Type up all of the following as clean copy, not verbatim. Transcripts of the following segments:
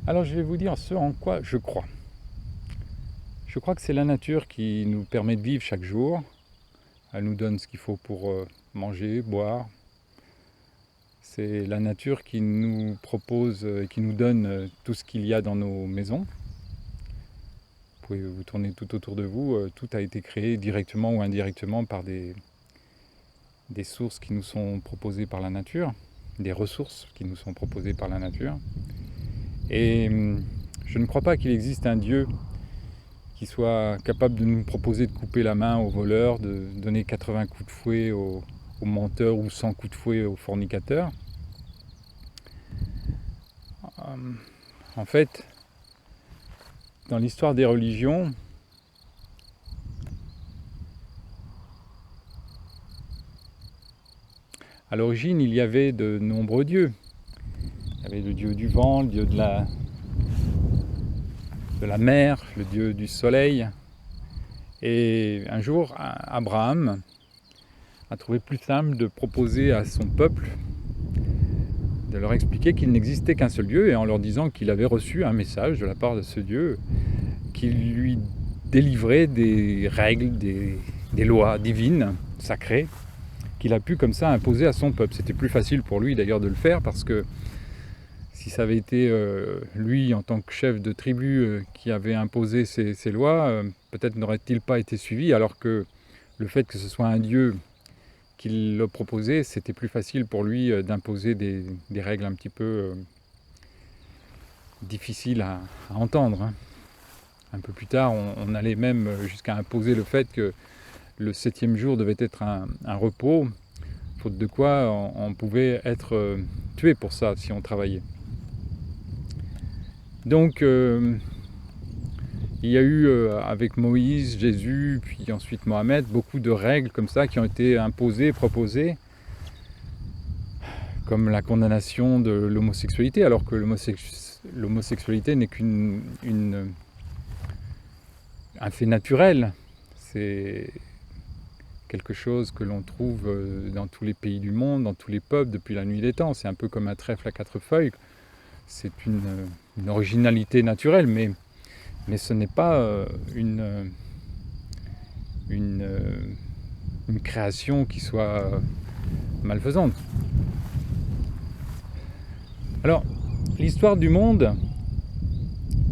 Alors je vais vous dire ce en quoi je crois. Je crois que c'est la nature qui nous permet de vivre chaque jour. Elle nous donne ce qu'il faut pour manger, boire. C'est la nature qui nous propose et qui nous donne tout ce qu'il y a dans nos maisons. Vous pouvez vous tourner tout autour de vous. Tout a été créé directement ou indirectement par des sources qui nous sont proposées par la nature, des ressources qui nous sont proposées par la nature. Et je ne crois pas qu'il existe un Dieu qui soit capable de nous proposer de couper la main aux voleurs, de donner 80 coups de fouet aux menteurs ou 100 coups de fouet aux fornicateurs. En fait, dans l'histoire des religions, à l'origine, il y avait de nombreux dieux. Il y avait le dieu du vent, le dieu de la mer, le dieu du soleil. Et un jour, Abraham a trouvé plus simple de proposer à son peuple de leur expliquer qu'il n'existait qu'un seul Dieu, et en leur disant qu'il avait reçu un message de la part de ce Dieu qui lui délivrait des règles, des lois divines, sacrées, qu'il a pu comme ça imposer à son peuple. C'était plus facile pour lui d'ailleurs de le faire, parce que si ça avait été lui en tant que chef de tribu qui avait imposé ces lois, peut-être n'aurait-il pas été suivi, alors que le fait que ce soit un Dieu qui le proposait, c'était plus facile pour lui d'imposer des règles un petit peu difficiles à entendre. Un peu plus tard, on allait même jusqu'à imposer le fait que le 7e jour devait être un repos, faute de quoi on pouvait être tué pour ça si on travaillait. Donc il y a eu avec Moïse, Jésus, puis ensuite Mohamed, beaucoup de règles comme ça qui ont été imposées, proposées, comme la condamnation de l'homosexualité, alors que l'homosexualité n'est un fait naturel. C'est quelque chose que l'on trouve dans tous les pays du monde, dans tous les peuples depuis la nuit des temps. C'est un peu comme un trèfle à 4 feuilles. C'est une originalité naturelle, mais ce n'est pas une création qui soit malfaisante. Alors, l'histoire du monde,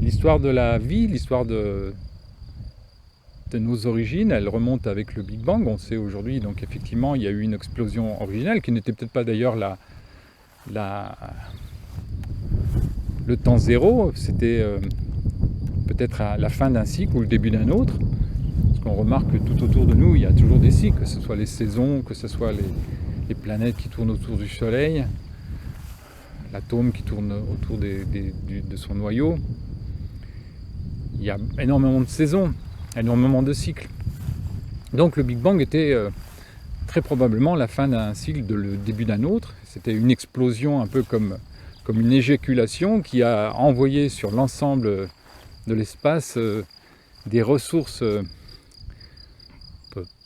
l'histoire de la vie, l'histoire de nos origines, elle remonte avec le Big Bang. On sait aujourd'hui, donc effectivement, il y a eu une explosion originelle qui n'était peut-être pas d'ailleurs le temps zéro, c'était peut-être à la fin d'un cycle ou le début d'un autre. Parce qu'on remarque que tout autour de nous, il y a toujours des cycles, que ce soit les saisons, que ce soit les planètes qui tournent autour du Soleil, l'atome qui tourne autour de son noyau. Il y a énormément de saisons, énormément de cycles. Donc le Big Bang était très probablement la fin d'un cycle, le début d'un autre. C'était une explosion un peu comme une éjaculation qui a envoyé sur l'ensemble de l'espace des ressources,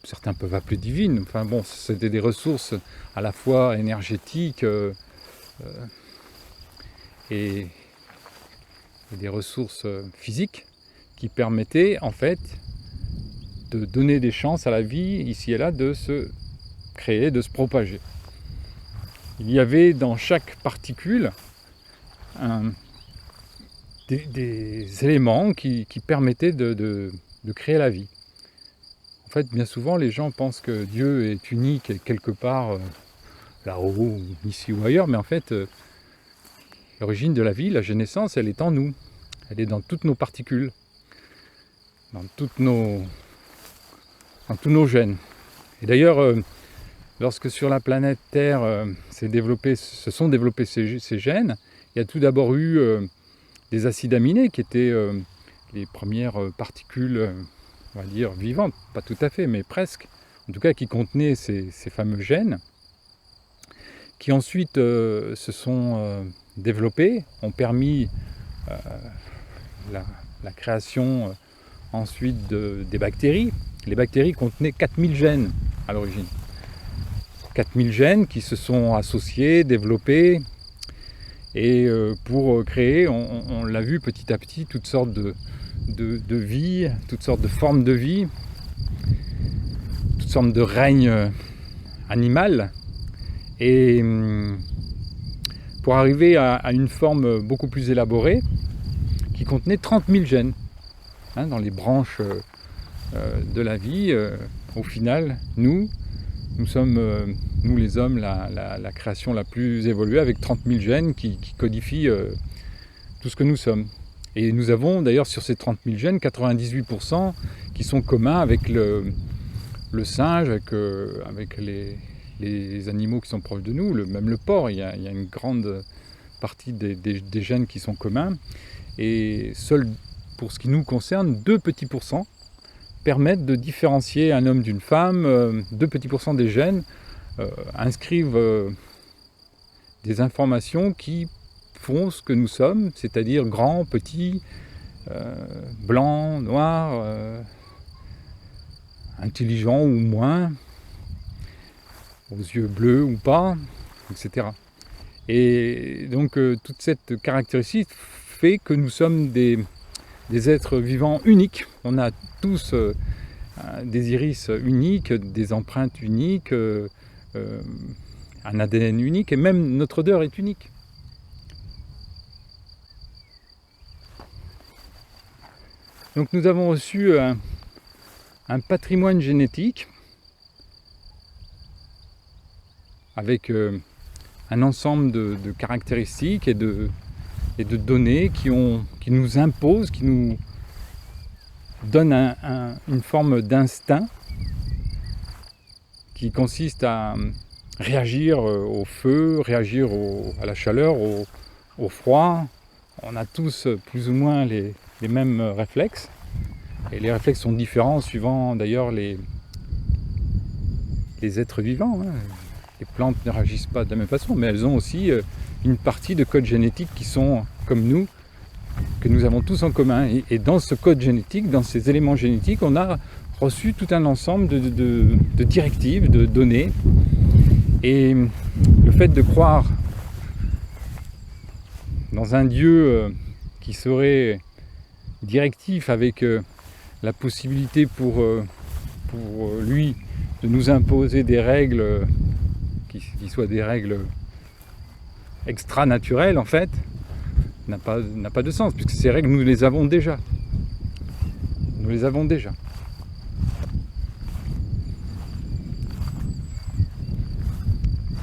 certains peuvent appeler divines, enfin bon, c'était des ressources à la fois énergétiques et des ressources physiques qui permettaient en fait de donner des chances à la vie ici et là de se créer, de se propager. Il y avait dans chaque particule des éléments qui permettaient de créer la vie. En fait, bien souvent, les gens pensent que Dieu est unique et quelque part là-haut, ici ou ailleurs, mais en fait, l'origine de la vie, la générescence, elle est en nous. Elle est dans toutes nos particules, dans tous nos gènes. Et d'ailleurs, lorsque sur la planète Terre se sont développés ces gènes, il y a tout d'abord eu des acides aminés qui étaient les premières particules, on va dire, vivantes, pas tout à fait, mais presque, en tout cas qui contenaient ces fameux gènes, qui ensuite se sont développés, ont permis la création ensuite des bactéries. Les bactéries contenaient 4000 gènes à l'origine. 4000 gènes qui se sont associés, développés, et pour créer, on l'a vu petit à petit, toutes sortes de vie, toutes sortes de formes de vie, toutes sortes de règne animal, et pour arriver à une forme beaucoup plus élaborée qui contenait 30 000 gènes dans les branches de la vie. Au final, nous sommes, nous les hommes, la création la plus évoluée, avec 30 000 gènes qui codifient tout ce que nous sommes. Et nous avons d'ailleurs sur ces 30 000 gènes, 98% qui sont communs avec le singe, avec les animaux qui sont proches de nous, même le porc. Il y a une grande partie des gènes qui sont communs. Et seul, pour ce qui nous concerne, 2 petits pourcents permettent de différencier un homme d'une femme. 2 petits pourcents des gènes inscrivent des informations qui font ce que nous sommes, c'est-à-dire grand, petit, blanc, noir, intelligent ou moins, aux yeux bleus ou pas, etc. Et donc toute cette caractéristique fait que nous sommes des êtres vivants uniques. On a tous des iris uniques, des empreintes uniques, un ADN unique, et même notre odeur est unique. Donc nous avons reçu un patrimoine génétique avec un ensemble de caractéristiques et de données qui nous imposent, qui nous donnent une forme d'instinct qui consiste à réagir au feu, réagir à la chaleur, au froid. On a tous plus ou moins les mêmes réflexes, et les réflexes sont différents suivant d'ailleurs les êtres vivants. Les plantes ne réagissent pas de la même façon, mais elles ont aussi une partie de code génétique qui sont comme nous, que nous avons tous en commun. Et dans ce code génétique, dans ces éléments génétiques, on a reçu tout un ensemble de directives, de données. Et le fait de croire dans un Dieu qui serait directif, avec la possibilité pour lui de nous imposer des règles qui soient des règles extra-naturelles, en fait, n'a pas de sens, puisque ces règles, nous les avons déjà. Nous les avons déjà.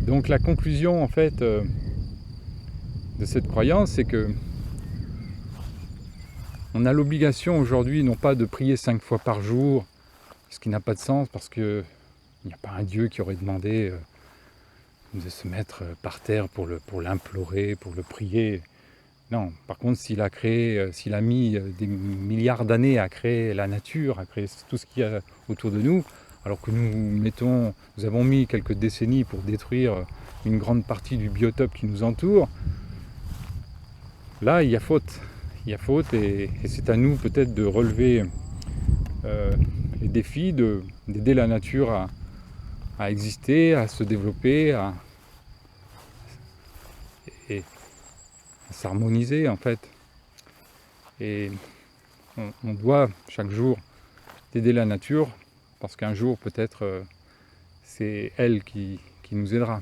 Donc la conclusion, en fait, de cette croyance, c'est que on a l'obligation aujourd'hui, non pas de prier 5 fois par jour, ce qui n'a pas de sens, parce qu'il n'y a pas un Dieu qui aurait demandé de se mettre par terre pour l'implorer, pour le prier. Non, par contre, s'il a mis des milliards d'années à créer la nature, à créer tout ce qu'il y a autour de nous, alors que nous avons mis quelques décennies pour détruire une grande partie du biotope qui nous entoure, là, il y a faute. Il y a faute, et c'est à nous peut-être de relever les défis, d'aider la nature à exister, à se développer, à s'harmoniser, en fait. Et on doit chaque jour aider la nature, parce qu'un jour peut-être c'est elle qui nous aidera.